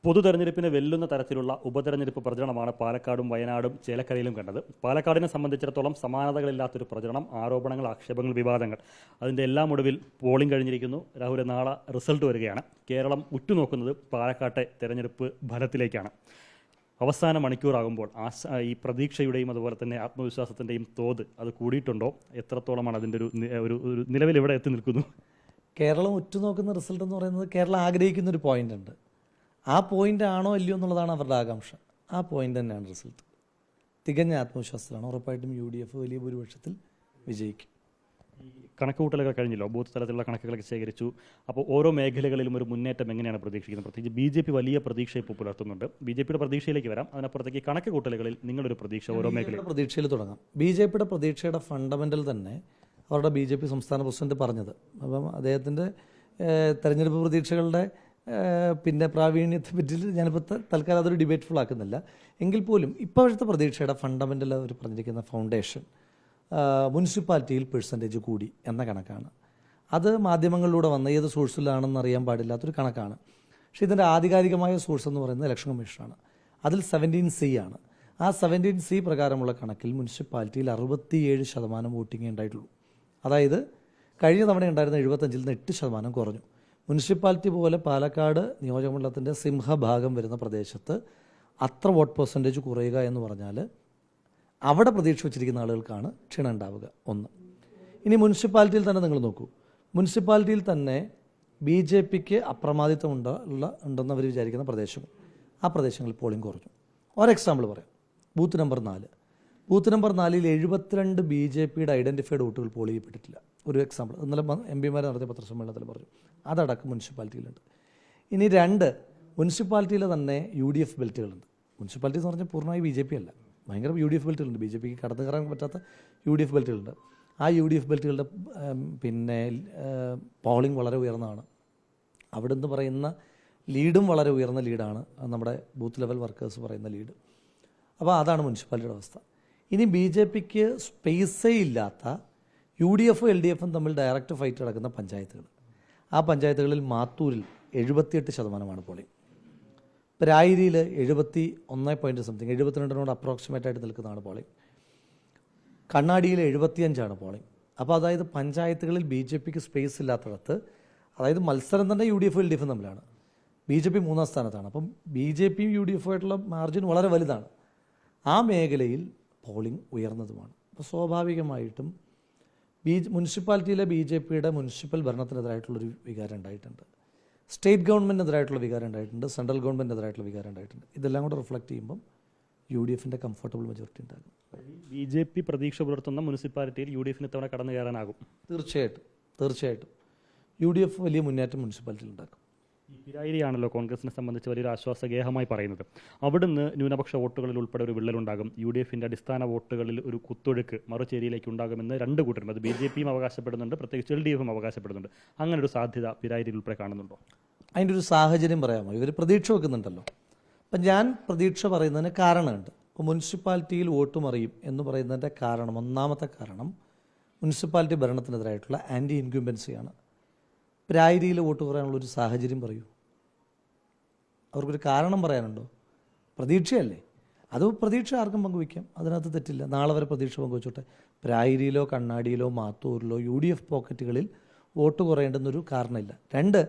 പൊതുതെരഞ്ഞെടുപ്പിനെ വെല്ലുന്ന തരത്തിലുള്ള ഉപതെരഞ്ഞെടുപ്പ് പ്രചരണമാണ് പാലക്കാടും വയനാടും ചേലക്കരയിലും കണ്ടത്. പാലക്കാടിനെ സംബന്ധിച്ചിടത്തോളം സമാനതകളില്ലാത്തൊരു പ്രചരണം, ആരോപണങ്ങൾ, ആക്ഷേപങ്ങൾ, വിവാദങ്ങൾ. അതിൻ്റെ എല്ലാം ഒടുവിൽ പോളിംഗ് കഴിഞ്ഞിരിക്കുന്നു. രാഹുൽ, നാളെ റിസൾട്ട് വരികയാണ്. കേരളം ഉറ്റുനോക്കുന്നത് പാലക്കാട്ടെ തെരഞ്ഞെടുപ്പ് ഫലത്തിലേക്കാണ്. അവസാന മണിക്കൂറാകുമ്പോൾ ഈ പ്രതീക്ഷയുടെയും അതുപോലെ തന്നെ ആത്മവിശ്വാസത്തിൻ്റെയും തോത് അത് കൂടിയിട്ടുണ്ടോ? എത്രത്തോളമാണ് അതിൻ്റെ ഒരു നിലവിൽ ഇവിടെ എത്തി നിൽക്കുന്നു? കേരളം ഉറ്റുനോക്കുന്ന റിസൾട്ട് എന്ന് പറയുന്നത് കേരളം ആഗ്രഹിക്കുന്ന ഒരു പോയിന്റ് ഉണ്ട്. ആ പോയിന്റ് ആണോ അല്ലയോ എന്നുള്ളതാണ് അവരുടെ ആകാംക്ഷ. ആ പോയിന്റ് തന്നെയാണ് റിസൾട്ട്. തികഞ്ഞ ആത്മവിശ്വാസത്തിലാണ്. ഉറപ്പായിട്ടും UDF വലിയ ഭൂരിപക്ഷത്തിൽ വിജയിക്കും. ഈ കണക്കുകൂട്ടലുകൾ കഴിഞ്ഞല്ലോ, ബൂത്ത് തലത്തിലുള്ള കണക്കുകളൊക്കെ ശേഖരിച്ചു. അപ്പോൾ ഓരോ മേഖലകളിലും ഒരു മുന്നേറ്റം എങ്ങനെയാണ് പ്രതീക്ഷിക്കുന്നത്? പ്രത്യേകിച്ച് BJP വലിയ പ്രതീക്ഷ ഇപ്പോൾ പുലർത്തുന്നുണ്ട്. BJPയുടെ പ്രതീക്ഷയിലേക്ക് വരാം. അതിനപ്പുറത്തേക്ക് കണക്കുകൂട്ടലുകളിൽ നിങ്ങളൊരു പ്രതീക്ഷ ഓരോ മേഖലയും പ്രതീക്ഷയിൽ തുടങ്ങാം. BJPയുടെ പ്രതീക്ഷയുടെ ഫണ്ടമെൻ്റൽ തന്നെ അവരുടെ BJP സംസ്ഥാന പ്രസിഡന്റ് പറഞ്ഞത്. അപ്പം അദ്ദേഹത്തിൻ്റെ തെരഞ്ഞെടുപ്പ് പ്രതീക്ഷകളുടെ പിന്നെ പ്രാവീണ്യത്തെ പറ്റി ഞാനിപ്പോൾ തൽക്കാലം അതൊരു ഡിബേറ്റ്ഫുൾ ആക്കുന്നില്ല. എങ്കിൽ പോലും ഇപ്പോഴത്തെ പ്രതീക്ഷയുടെ ഫണ്ടമെൻ്റൽ അവർ പറഞ്ഞിരിക്കുന്ന ഫൗണ്ടേഷൻ മുനിസിപ്പാലിറ്റിയിൽ പെർസെൻറ്റേജ് കൂടി എന്ന കണക്കാണ്. അത് മാധ്യമങ്ങളിലൂടെ വന്ന ഏത് സോഴ്സിലാണെന്ന് അറിയാൻ പാടില്ലാത്തൊരു കണക്കാണ്. പക്ഷേ ഇതിൻ്റെ ആധികാരികമായ സോഴ്സ് എന്ന് പറയുന്നത് ഇലക്ഷൻ കമ്മീഷനാണ്. അതിൽ 17C ആണ്. ആ 17C പ്രകാരമുള്ള കണക്കിൽ മുനിസിപ്പാലിറ്റിയിൽ 67% വോട്ടിംഗ് ഉണ്ടായിട്ടുള്ളൂ. അതായത് കഴിഞ്ഞ തവണ ഉണ്ടായിരുന്ന 75-ൽ നിന്ന് 8% കുറഞ്ഞു. മുനിസിപ്പാലിറ്റി പോലെ പാലക്കാട് നിയോജകമണ്ഡലത്തിൻ്റെ സിംഹഭാഗം വരുന്ന പ്രദേശത്ത് അത്ര വോട്ട് പെർസെൻറ്റേജ് കുറയുക എന്ന് പറഞ്ഞാൽ അവിടെ പ്രതീക്ഷ വച്ചിരിക്കുന്ന ആളുകൾക്കാണ് ക്ഷീണം ഉണ്ടാവുക. ഒന്ന്. ഇനി മുനിസിപ്പാലിറ്റിയിൽ തന്നെ നിങ്ങൾ നോക്കൂ. മുനിസിപ്പാലിറ്റിയിൽ തന്നെ BJPക്ക് അപ്രമാദിത്വം ഉണ്ടെന്ന് അവർ വിചാരിക്കുന്ന പ്രദേശങ്ങൾ, ആ പ്രദേശങ്ങളിൽ പോളിംഗ് കുറഞ്ഞു. ഒരു എക്സാമ്പിൾ പറയാം. Booth number 4. ബൂത്ത് നമ്പർ 4-ൽ 72 BJPയുടെ ഐഡൻറ്റിഫൈഡ് വോട്ടുകൾ പോൾ ചെയ്യപ്പെട്ടിട്ടില്ല. ഒരു എക്സാമ്പിൾ ഇന്നലെ MP നടത്തിയ പത്രസമ്മേളനത്തിൽ പറഞ്ഞു. അതടക്കം മുനിസിപ്പാലിറ്റിയിലുണ്ട്. ഇനി 2, മുനിസിപ്പാലിറ്റിയിലെ തന്നെ UDF ബെൽറ്റുകളുണ്ട്. മുനിസിപ്പാലിറ്റി എന്ന് പറഞ്ഞാൽ പൂർണ്ണമായി BJP അല്ല, ഭയങ്കര UDF ബെൽറ്റുകളുണ്ട്. BJPക്ക് കടന്നു കയറാൻ പറ്റാത്ത UDF ബെൽറ്റുകളുണ്ട്. ആ UDF ബെൽറ്റുകളുടെ പിന്നെ പോളിംഗ് വളരെ ഉയർന്നതാണ്. അവിടെ നിന്ന് പറയുന്ന ലീഡും വളരെ ഉയർന്ന ലീഡാണ്, നമ്മുടെ ബൂത്ത് ലെവൽ വർക്കേഴ്സ് പറയുന്ന ലീഡ്. അപ്പോൾ അതാണ് മുനിസിപ്പാലിറ്റിയുടെ അവസ്ഥ. ഇനി BJPക്ക് സ്പേസേ ഇല്ലാത്ത UDFും LDFും തമ്മിൽ ഡയറക്റ്റ് ഫൈറ്റ് നടക്കുന്ന പഞ്ചായത്തുകൾ. ആ പഞ്ചായത്തുകളിൽ മാത്തൂരിൽ 78% പോളിംഗ്. രായിരിയിൽ 71.72 അപ്രോക്സിമേറ്റ് ആയിട്ട് നിൽക്കുന്നതാണ് പോളിംഗ്. കണ്ണാടിയിൽ 75 പോളിംഗ്. അപ്പോൾ അതായത് പഞ്ചായത്തുകളിൽ BJPക്ക് സ്പേസ് ഇല്ലാത്തടത്ത്, അതായത് മത്സരം തന്നെ UDFും LDFും തമ്മിലാണ്. BJP 3-ാം സ്ഥാനത്താണ്. അപ്പം BJPയും UDFുമായിട്ടുള്ള മാർജിൻ വളരെ വലുതാണ്. ആ മേഖലയിൽ പോളിംഗ് ഉയർന്നതുമാണ്. അപ്പോൾ സ്വാഭാവികമായിട്ടും മുനിസിപ്പാലിറ്റിയിലെ BJPയുടെ മുനിസിപ്പൽ ഭരണത്തിനെതിരായിട്ടുള്ളൊരു വികാരം ഉണ്ടായിട്ടുണ്ട്. സ്റ്റേറ്റ് ഗവൺമെൻറ്റിനെതിരായിട്ടുള്ള വികാരം ഉണ്ടായിട്ടുണ്ട്. സെൻട്രൽ ഗവൺമെൻറ്റിനെതിരായിട്ടുള്ള വികാരം ഉണ്ടായിട്ടുണ്ട്. ഇതെല്ലാം കൂടെ റിഫ്ലക്റ്റ് ചെയ്യുമ്പം UDFിൻ്റെ കംഫർട്ടബിൾ മെജോറിറ്റി ഉണ്ടാകും. BJP പ്രതീക്ഷ പുലർത്തുന്ന മുനിസിപ്പാലിറ്റിയിൽ UDFിന് ഇത്തവണ കടന്നു കയറാനാകും. തീർച്ചയായിട്ടും UDF വലിയ മുന്നേറ്റം മുനിസിപ്പാലിറ്റിയിൽ ഉണ്ടാക്കും. ഈ പിരായിരിയാണല്ലോ കോൺഗ്രസിനെ സംബന്ധിച്ച് വലിയൊരു ആശ്വാസഗേഹമായി പറയുന്നത്. അവിടുന്ന് ന്യൂനപക്ഷ വോട്ടുകളിൽ ഉൾപ്പെടെ ഒരു വിള്ളലുണ്ടാകും. UDFിൻ്റെ അടിസ്ഥാന വോട്ടുകളിൽ ഒരു കുത്തൊഴുക്ക് മറുചേരിയിലേക്ക് ഉണ്ടാകുമെന്ന് രണ്ട് കൂട്ടരും, അത് BJPയും അവകാശപ്പെടുന്നുണ്ട്, പ്രത്യേകിച്ച് LDFും അവകാശപ്പെടുന്നുണ്ട്. അങ്ങനെ ഒരു സാധ്യത പിരായിരിയിൽ ഉൾപ്പെടെ കാണുന്നുണ്ടോ? അതിൻ്റെ ഒരു സാഹചര്യം പറയാമോ? ഇവർ പ്രതീക്ഷ വെക്കുന്നുണ്ടല്ലോ. അപ്പം ഞാൻ പ്രതീക്ഷ പറയുന്നതിന് കാരണമുണ്ട്. ഇപ്പോൾ മുനിസിപ്പാലിറ്റിയിൽ വോട്ട് മറിയും എന്ന് പറയുന്നതിൻ്റെ കാരണം, ഒന്നാമത്തെ കാരണം മുനിസിപ്പാലിറ്റി ഭരണത്തിനെതിരായിട്ടുള്ള ആൻറ്റി ഇൻക്യുംബൻസിയാണ്. പിരായിരിയിൽ വോട്ട് കുറയാനുള്ളൊരു സാഹചര്യം പറയൂ. അവർക്കൊരു കാരണം പറയാനുണ്ടോ? പ്രതീക്ഷയല്ലേ. അത് പ്രതീക്ഷ ആർക്കും പങ്കുവയ്ക്കാം, അതിനകത്ത് തെറ്റില്ല. നാളെ വരെ പ്രതീക്ഷ പങ്കുവച്ചോട്ടെ. പിരായിരിയിലോ കണ്ണാടിയിലോ മാത്തൂരിലോ UDF പോക്കറ്റുകളിൽ വോട്ട് കുറയേണ്ടെന്നൊരു കാരണമില്ല. 2,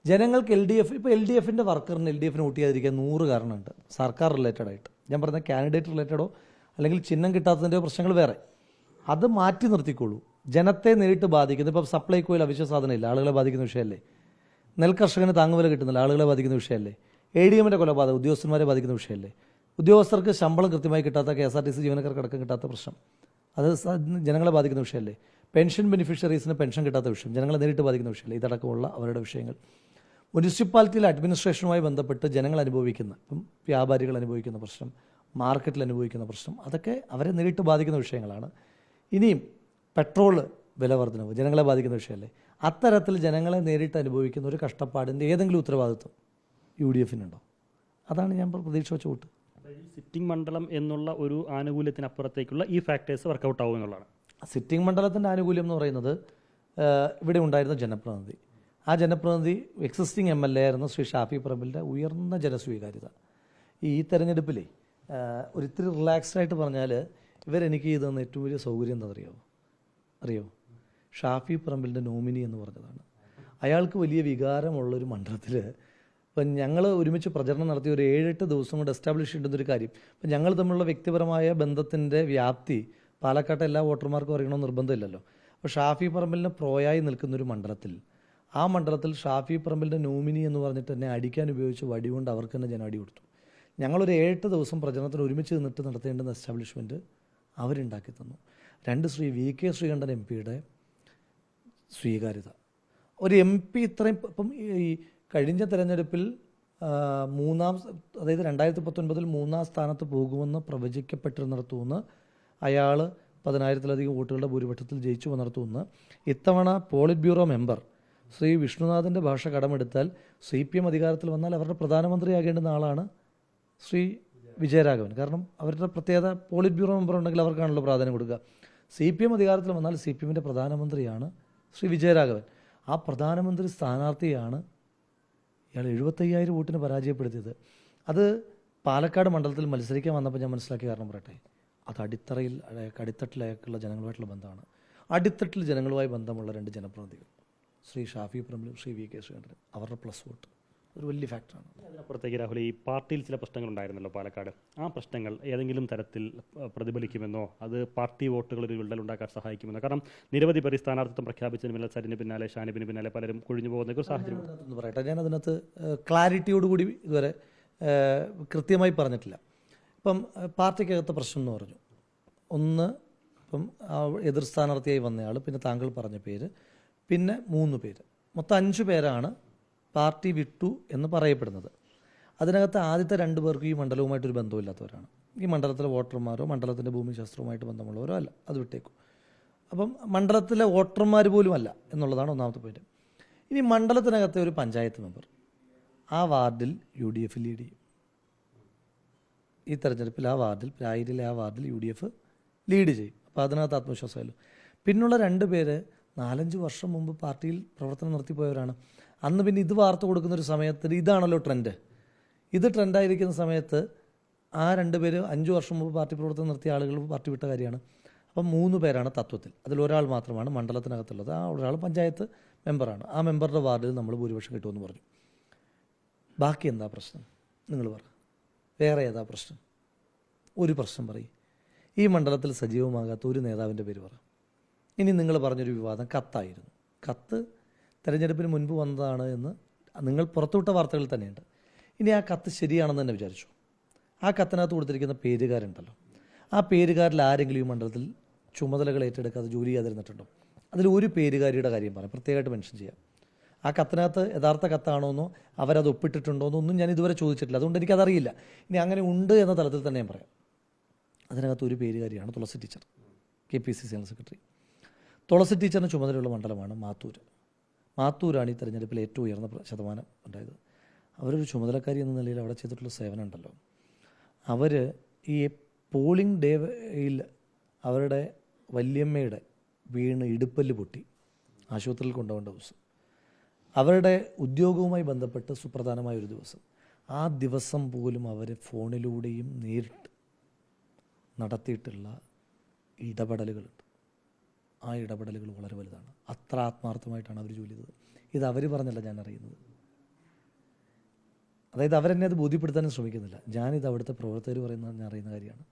ജനങ്ങൾക്ക് ഇപ്പോൾ LDFിൻ്റെ വർക്കറിന് LDFിന് വോട്ട് ചെയ്യാതിരിക്കാൻ 100 കാരണമുണ്ട്. സർക്കാർ റിലേറ്റഡ് ആയിട്ട് ഞാൻ പറഞ്ഞ കാൻഡിഡേറ്റ് റിലേറ്റഡോ അല്ലെങ്കിൽ ചിഹ്നം കിട്ടാത്തതിൻ്റെയോ പ്രശ്നങ്ങൾ വേറെ. അത് മാറ്റി നിർത്തിക്കോളൂ. ജനത്തെ നേരിട്ട് ബാധിക്കുന്നത്, ഇപ്പോൾ സപ്ലൈകോയിൽ അവശ്യ സാധനമില്ല, ആളുകളെ ബാധിക്കുന്ന വിഷയമല്ലേ. നെൽകർഷകന് താങ്ങുവില കിട്ടുന്നില്ല, ആളുകളെ ബാധിക്കുന്ന വിഷയമല്ലേ. ADMൻ്റെ കൊലപാതകം ഉദ്യോഗസ്ഥന്മാരെ ബാധിക്കുന്ന വിഷയമല്ലേ. ഉദ്യോഗസ്ഥർക്ക് ശമ്പളം കൃത്യമായി കിട്ടാത്ത, KSRTC ജീവനക്കാർക്ക് അടക്കം കിട്ടാത്ത പ്രശ്നം, അത് ജനങ്ങളെ ബാധിക്കുന്ന വിഷയമല്ലേ. പെൻഷൻ ബെനിഫിഷ്യറീസിന് പെൻഷൻ കിട്ടാത്ത വിഷയം ജനങ്ങളെ നേരിട്ട് ബാധിക്കുന്ന വിഷയമല്ലേ. ഇതടക്കമുള്ള അവരുടെ വിഷയങ്ങൾ മുനിസിപ്പാലിറ്റിയിലെ അഡ്മിനിസ്ട്രേഷനുമായി ബന്ധപ്പെട്ട് ജനങ്ങൾ അനുഭവിക്കുന്ന, ഇപ്പം വ്യാപാരികൾ അനുഭവിക്കുന്ന പ്രശ്നം, മാർക്കറ്റിൽ അനുഭവിക്കുന്ന പ്രശ്നം, അതൊക്കെ അവരെ നേരിട്ട് ബാധിക്കുന്ന വിഷയങ്ങളാണ്. ഇനിയും പെട്രോൾ വില വർധനവ് ജനങ്ങളെ ബാധിക്കുന്ന വിഷയമല്ലേ. അത്തരത്തിൽ ജനങ്ങളെ നേരിട്ട് അനുഭവിക്കുന്ന ഒരു കഷ്ടപ്പാടിൻ്റെ ഏതെങ്കിലും ഉത്തരവാദിത്വം UDFിനുണ്ടോ? അതാണ് ഞാൻ പ്രതീക്ഷ വെച്ച വോട്ട്. സിറ്റിംഗ് മണ്ഡലം എന്നുള്ള ഒരു ആനുകൂല്യത്തിനപ്പുറത്തേക്കുള്ള ഈ ഫാക്ടേഴ്സ് വർക്കൗട്ട് ആവും എന്നുള്ളതാണ്. സിറ്റിംഗ് മണ്ഡലത്തിൻ്റെ ആനുകൂല്യം എന്ന് പറയുന്നത് ഇവിടെ ഉണ്ടായിരുന്ന ജനപ്രതിനിധി ആ ജനപ്രതിനിധി എക്സിസ്റ്റിംഗ് MLA ആയിരുന്ന ശ്രീ ഷാഫി പറമ്പിലിൻ്റെ ഉയർന്ന ജനസ്വീകാര്യത ഈ തെരഞ്ഞെടുപ്പിലേ ഒരിത്തിരി റിലാക്സ്ഡ് ആയിട്ട് പറഞ്ഞാൽ ഇവരെനിക്ക് ചെയ്തെന്ന ഏറ്റവും വലിയ സൗകര്യം എന്താ അറിയോ ഷാഫി പറമ്പിലിൻ്റെ നോമിനി എന്ന് പറഞ്ഞതാണ്. അയാൾക്ക് വലിയ വികാരമുള്ളൊരു മണ്ഡലത്തിൽ ഇപ്പം ഞങ്ങൾ ഒരുമിച്ച് പ്രചരണം നടത്തി ഒരു 7-8 ദിവസം കൊണ്ട് എസ്റ്റാബ്ലിഷ് ചെയ്യേണ്ടുന്നൊരു കാര്യം. ഇപ്പം ഞങ്ങൾ തമ്മിലുള്ള വ്യക്തിപരമായ ബന്ധത്തിൻ്റെ വ്യാപ്തി പാലക്കാട്ടെ എല്ലാ വോട്ടർമാർക്കും അറിയണമെന്ന് നിർബന്ധമില്ലല്ലോ. അപ്പോൾ ഷാഫി പറമ്പിലിനെ പ്രോയായി നിൽക്കുന്നൊരു മണ്ഡലത്തിൽ ആ മണ്ഡലത്തിൽ ഷാഫി പറമ്പിലിൻ്റെ നോമിനി എന്ന് പറഞ്ഞിട്ട് എന്നെ അടിക്കാൻ ഉപയോഗിച്ച് വടി കൊണ്ട് അവർക്ക് തന്നെ ജനം അടി കൊടുത്തു. ഞങ്ങളൊരു 7-8 ദിവസം പ്രചരണത്തിന് ഒരുമിച്ച് നിന്നിട്ട് നടത്തേണ്ടുന്ന എസ്റ്റാബ്ലിഷ്മെൻറ്റ് അവരുണ്ടാക്കി തന്നു. 2 ശ്രീ VK ശ്രീകണ്ഠൻ MP സ്വീകാര്യത. ഒരു MP ഇത്രയും ഇപ്പം ഈ കഴിഞ്ഞ തെരഞ്ഞെടുപ്പിൽ അതായത് 2019 3-ാം സ്ഥാനത്ത് പോകുമെന്ന് പ്രവചിക്കപ്പെട്ടിരുന്നിടത്തുനിന്ന് അയാൾ 10,000-ലധികം വോട്ടുകളുടെ ഭൂരിപക്ഷത്തിൽ ജയിച്ചു വന്നിടത്തുനിന്ന് ഇത്തവണ പോളിറ്റ് ബ്യൂറോ മെമ്പർ ശ്രീ വിഷ്ണുനാഥിൻ്റെ ഭാഷ കടമെടുത്താൽ CPM അധികാരത്തിൽ വന്നാൽ അവരുടെ പ്രധാനമന്ത്രിയാകേണ്ടുന്ന ആളാണ് ശ്രീ വിജയരാഘവൻ. കാരണം അവരുടെ പ്രത്യേകത പോളിറ്റ് ബ്യൂറോ മെമ്പർ ഉണ്ടെങ്കിൽ അവർക്കാണല്ലോ പ്രാധാന്യം കൊടുക്കുക. CPM അധികാരത്തിൽ വന്നാൽ CPMൻ്റെ പ്രധാനമന്ത്രിയാണ് ശ്രീ വിജയരാഘവൻ. ആ പ്രധാനമന്ത്രി സ്ഥാനാർത്ഥിയാണ് ഇയാൾ 75,000 വോട്ടിന് പരാജയപ്പെടുത്തിയത്. അത് പാലക്കാട് മണ്ഡലത്തിൽ മത്സരിക്കാൻ വന്നപ്പോൾ ഞാൻ മനസ്സിലാക്കിയ കാരണം പറയട്ടെ, അത് അടിത്തട്ടിലേക്കുള്ള ജനങ്ങളുമായിട്ടുള്ള ബന്ധമാണ്. അടിത്തട്ടിൽ ജനങ്ങളുമായി ബന്ധമുള്ള 2 ജനപ്രതിനിധികൾ ശ്രീ ഷാഫി പറമ്പിലും ശ്രീ VK ശ്രീകണ്ഠനും അവരുടെ പ്ലസ് വോട്ട് ഒരു വലിയ ഫാക്ടറാണ്. അതിനപ്പുറത്തേക്ക് രാഹുൽ, ഈ പാർട്ടിയിൽ ചില പ്രശ്നങ്ങൾ ഉണ്ടായിരുന്നല്ലോ പാലക്കാട്. ആ പ്രശ്നങ്ങൾ ഏതെങ്കിലും തരത്തിൽ പ്രതിഫലിക്കുമെന്നോ അത് പാർട്ടി വോട്ടുകളിൽ വിള്ളലുണ്ടാക്കാൻ സഹായിക്കുമെന്നോ? കാരണം നിരവധി പേർ സ്ഥാനാർത്ഥിത്വം പ്രഖ്യാപിച്ചതിന് പിന്നാലെ സരിന് പിന്നാലെ ഷാനിബിന് പിന്നാലെ പലരും കൊഴിഞ്ഞു പോകുന്ന ഒരു സാഹചര്യം പറയട്ടെ. ഞാൻ അതിനകത്ത് ക്ലാരിറ്റിയോടുകൂടി ഇതുവരെ കൃത്യമായി പറഞ്ഞിട്ടില്ല. ഇപ്പം പാർട്ടിക്കകത്ത് പ്രശ്നം എന്ന് പറഞ്ഞു, ഒന്ന് ഇപ്പം എതിർ സ്ഥാനാർത്ഥിയായി വന്നയാൾ, പിന്നെ താങ്കൾ പറഞ്ഞ പേര്, പിന്നെ 3 പേര്, മൊത്തം 5 പേരാണ് പാർട്ടി വിട്ടു എന്ന് പറയപ്പെടുന്നത്. അതിനകത്ത് ആദ്യത്തെ 2 പേർക്ക് ഈ മണ്ഡലവുമായിട്ടൊരു ബന്ധമില്ലാത്തവരാണ്. ഈ മണ്ഡലത്തിലെ വോട്ടർമാരോ മണ്ഡലത്തിൻ്റെ ഭൂമിശാസ്ത്രവുമായിട്ട് ബന്ധമുള്ളവരോ അല്ല, അത് വിട്ടേക്കും. അപ്പം മണ്ഡലത്തിലെ വോട്ടർമാർ പോലും അല്ല എന്നുള്ളതാണ് ഒന്നാമത്തെ പോയിന്റ്. ഇനി മണ്ഡലത്തിനകത്തെ ഒരു പഞ്ചായത്ത് മെമ്പർ ആ വാർഡിൽ UDF ലീഡ് ചെയ്യും. ഈ തെരഞ്ഞെടുപ്പിൽ ആ വാർഡിൽ പ്രായിരിലെ ആ വാർഡിൽ UDF ലീഡ് ചെയ്യും. അപ്പോൾ അതിനകത്ത് ആത്മവിശ്വാസമല്ലോ. പിന്നുള്ള 2 പേര് 4-5 വർഷം മുമ്പ് പാർട്ടിയിൽ പ്രവർത്തനം നടത്തിപ്പോയവരാണ്. അന്ന് പിന്നെ ഇത് വാർത്ത കൊടുക്കുന്നൊരു സമയത്ത് ഇതാണല്ലോ ട്രെൻഡ്. ഇത് ട്രെൻഡായിരിക്കുന്ന സമയത്ത് ആ 2 പേര് 5 വർഷം മുമ്പ് പാർട്ടി പ്രവർത്തനം നടത്തിയ ആളുകൾ പാർട്ടി വിട്ട കാര്യമാണ്. അപ്പം 3 പേരാണ് തത്വത്തിൽ. അതിലൊരാൾ മാത്രമാണ് മണ്ഡലത്തിനകത്തുള്ളത്. ആ ഒരാൾ പഞ്ചായത്ത് മെമ്പറാണ്. ആ മെമ്പറുടെ വാർഡിൽ നമ്മൾ ഭൂരിപക്ഷം കിട്ടുമെന്ന് പറഞ്ഞു. ബാക്കി എന്താ പ്രശ്നം നിങ്ങൾ പറ? വേറെ ഏതാ പ്രശ്നം? ഒരു പ്രശ്നം പറയും. ഈ മണ്ഡലത്തിൽ സജീവമാകാത്ത ഒരു നേതാവിൻ്റെ പേര് പറ. ഇനി നിങ്ങൾ പറഞ്ഞൊരു വിവാദം കത്തായിരുന്നു. കത്ത് തെരഞ്ഞെടുപ്പിന് മുൻപ് വന്നതാണ് എന്ന് നിങ്ങൾ പുറത്തുവിട്ട വാർത്തകളിൽ തന്നെയുണ്ട്. ഇനി ആ കത്ത് ശരിയാണെന്ന് തന്നെ വിചാരിച്ചു. ആ കത്തിനകത്ത് കൊടുത്തിരിക്കുന്ന പേരുകാരുണ്ടല്ലോ, ആ പേരുകാരിൽ ആരെങ്കിലും ഈ മണ്ഡലത്തിൽ ചുമതലകൾ ഏറ്റെടുക്കാതെ ജോലി ചെയ്യാതിരുന്നിട്ടുണ്ടോ? അതിൽ ഒരു പേരുകാരിയുടെ കാര്യം പറയാം, പ്രത്യേകമായിട്ട് മെൻഷൻ ചെയ്യാം. ആ കത്തിനകത്ത് യഥാർത്ഥ കത്താണോന്നോ അവരത് ഒപ്പിട്ടിട്ടുണ്ടോ എന്നൊന്നും ഞാൻ ഇതുവരെ ചോദിച്ചിട്ടില്ല. അതുകൊണ്ട് എനിക്കതറിയില്ല. ഇനി അങ്ങനെ ഉണ്ട് എന്ന തലത്തിൽ തന്നെ ഞാൻ പറയാം. അതിനകത്ത് ഒരു പേരുകാരിയാണ് തുളസി ടീച്ചർ, KPCC ജനറൽ സെക്രട്ടറി. തുളസി ടീച്ചറിന് ചുമതലയുള്ള മണ്ഡലമാണ് മാത്തൂരാണ് ഈ തെരഞ്ഞെടുപ്പിൽ ഏറ്റവും ഉയർന്ന ശതമാനം ഉണ്ടായത്. അവരൊരു ചുമതലക്കാരി എന്ന നിലയിൽ അവിടെ ചെയ്തിട്ടുള്ള സേവനം ഉണ്ടല്ലോ. അവർ ഈ പോളിംഗ് ഡേയിൽ അവരുടെ വല്യമ്മയുടെ വീണ് ഇടുപ്പല്ല് പൊട്ടി ആശുപത്രിയിൽ കൊണ്ടുപോകേണ്ട ദിവസം, അവരുടെ ഉദ്യോഗവുമായി ബന്ധപ്പെട്ട് സുപ്രധാനമായ ഒരു ദിവസം, ആ ദിവസം പോലും അവർ ഫോണിലൂടെയും നേരിട്ട് നടത്തിയിട്ടുള്ള ഇടപെടലുകളുണ്ട്. ആ ഇടപെടലുകൾ വളരെ വലുതാണ്. അത്ര ആത്മാർത്ഥമായിട്ടാണ് അവർ ജോലി ചെയ്തത്. ഇത് അവർ പറഞ്ഞല്ല ഞാൻ അറിയുന്നത്. അതായത് അവരെന്നെ അത് ബോധ്യപ്പെടുത്താനും ശ്രമിക്കുന്നില്ല. ഞാനിത് അവിടുത്തെ പ്രവർത്തകർ പറയുന്നത് ഞാൻ അറിയുന്ന കാര്യമാണ്.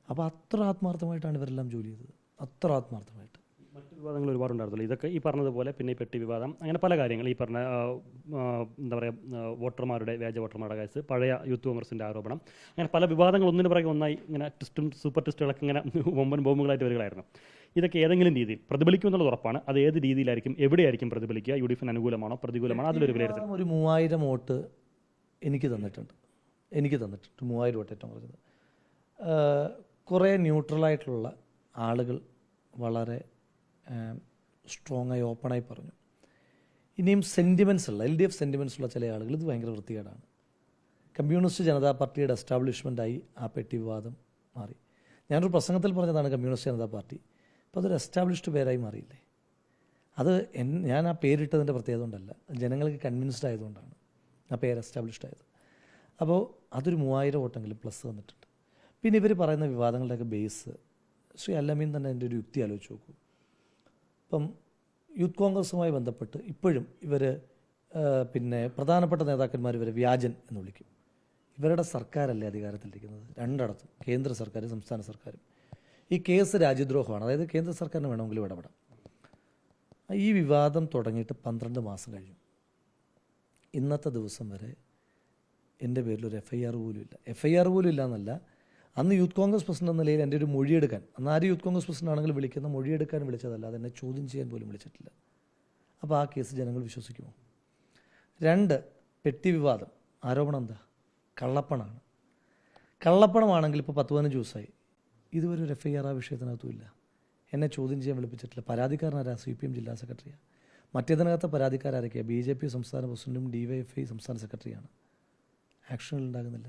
അപ്പോൾ അത്ര ആത്മാർത്ഥമായിട്ടാണ് ഇവരെല്ലാം ജോലി ചെയ്തത്, അത്ര ആത്മാർത്ഥമായിട്ട്. മറ്റു വിവാദങ്ങൾ ഒരുപാടുണ്ടായിരുന്നല്ലോ. ഇതൊക്കെ ഈ പറഞ്ഞതുപോലെ പിന്നെ ഈ പെട്ടി വിവാദം, അങ്ങനെ പല കാര്യങ്ങൾ, ഈ പറഞ്ഞ എന്താ പറയുക വോട്ടർമാരുടെ വ്യാജ വോട്ടർമാരുടെ കേസ്, പഴയ യൂത്ത് കോൺഗ്രസിൻ്റെ ആരോപണം, അങ്ങനെ പല വിവാദങ്ങൾ ഒന്നിനു പുറകെ ഒന്നായി ഇങ്ങനെ സൂപ്പർ ട്വിസ്റ്റുകളൊക്കെ ഇങ്ങനെ വമ്പൻ ബോംബുകളായിട്ട് വരികയായിരുന്നു. ഇതൊക്കെ ഏതെങ്കിലും രീതിയിൽ പ്രതിഫലിക്കും എന്നുള്ളത് ഉറപ്പാണ്. അത് ഏത് രീതിയിലായിരിക്കും, എവിടെയായിരിക്കും പ്രതിഫലിക്കുക? UDF അനുകൂലമാണോ പ്രതികൂലമാണോ? അതിലൊരു വിലയിരുത്തൽ. ഒരു 3000 വോട്ട് എനിക്ക് തന്നിട്ടുണ്ട്. 3000 വോട്ട് ഏറ്റവും കുറഞ്ഞത്. കുറേ ന്യൂട്രലായിട്ടുള്ള ആളുകൾ വളരെ സ്ട്രോങ്ങായി ഓപ്പണായി പറഞ്ഞു. ഇനിയും സെൻറ്റിമെൻസ് ഉള്ള LDF സെൻറ്റിമെൻസ് ഉള്ള ചില ആളുകൾ ഇത് ഭയങ്കര വൃത്തികേടാണ്. കമ്മ്യൂണിസ്റ്റ് ജനതാ പാർട്ടിയുടെ എസ്റ്റാബ്ലിഷ്മെൻറ്റായി ആ പെട്ടി വിവാദം മാറി. ഞാനൊരു പ്രസംഗത്തിൽ പറഞ്ഞതാണ് കമ്മ്യൂണിസ്റ്റ് ജനതാ പാർട്ടി. അപ്പോൾ അതൊരു എസ്റ്റാബ്ലിഷ്ഡ് പേരായി മാറിയില്ലേ? അത് ഞാൻ ആ പേരിട്ടതിൻ്റെ പ്രത്യേകത കൊണ്ടല്ല, ജനങ്ങൾക്ക് കൺവിൻസ്ഡ് ആയതുകൊണ്ടാണ് ആ പേര് എസ്റ്റാബ്ലിഷ്ഡ് ആയത്. അപ്പോൾ അതൊരു 3000 വോട്ടെങ്കിലും പ്ലസ് വന്നിട്ടുണ്ട്. പിന്നെ ഇവർ പറയുന്ന വിവാദങ്ങളുടെയൊക്കെ ബേസ് ശ്രീ അല്ലമീൻ തന്നെ എൻ്റെ ഒരു യുക്തി ആലോചിച്ച് നോക്കൂ. ഇപ്പം യൂത്ത് കോൺഗ്രസുമായി ബന്ധപ്പെട്ട് ഇപ്പോഴും ഇവർ പിന്നെ പ്രധാനപ്പെട്ട നേതാക്കന്മാർ ഇവരെ വ്യാജൻ എന്ന് വിളിക്കും. ഇവരുടെ സർക്കാരല്ലേ അധികാരത്തിലിരിക്കുന്നത് രണ്ടിടത്തും, കേന്ദ്ര സർക്കാരും സംസ്ഥാന സർക്കാരും. ഈ കേസ് രാജ്യദ്രോഹമാണ്, അതായത് കേന്ദ്ര സർക്കാരിന് വേണമെങ്കിലും ഇടപെടാം. ഈ വിവാദം തുടങ്ങിയിട്ട് 12 മാസം കഴിഞ്ഞു. ഇന്നത്തെ ദിവസം വരെ എൻ്റെ പേരിൽ ഒരു FIR പോലും ഇല്ല. FIR പോലും ഇല്ല എന്നല്ല, അന്ന് യൂത്ത് കോൺഗ്രസ് പ്രസിഡന്റ് എന്ന നിലയിൽ എൻ്റെ ഒരു മൊഴിയെടുക്കാൻ, അന്ന് ആര് യൂത്ത് കോൺഗ്രസ് പ്രസിഡന്റ് ആണെങ്കിലും വിളിക്കുന്ന മൊഴിയെടുക്കാൻ വിളിച്ചതല്ല, അതെന്നെ ചോദ്യം ചെയ്യാൻ പോലും വിളിച്ചിട്ടില്ല. അപ്പോൾ ആ കേസ് ജനങ്ങൾ വിശ്വസിക്കുമോ? 2, പെട്ടി വിവാദം. ആരോപണം എന്താ? കള്ളപ്പണമാണ്. കള്ളപ്പണമാണെങ്കിൽ ഇപ്പോൾ 10-15 ദിവസമായി ഇതുവരെ ഒരു FIR ആ വിഷയത്തിനകത്തും ഇല്ല. എന്നെ ചോദ്യം ചെയ്യാൻ വിളിപ്പിച്ചിട്ടില്ല. പരാതിക്കാരനാരാ? CPM ജില്ലാ സെക്രട്ടറിയാണ്. മറ്റേതിനകത്ത് പരാതിക്കാരൊക്കെയാണ് BJP സംസ്ഥാന പ്രസിഡന്റും DYFI സംസ്ഥാന സെക്രട്ടറിയാണ്. ആക്ഷനുകൾ ഉണ്ടാകുന്നില്ല.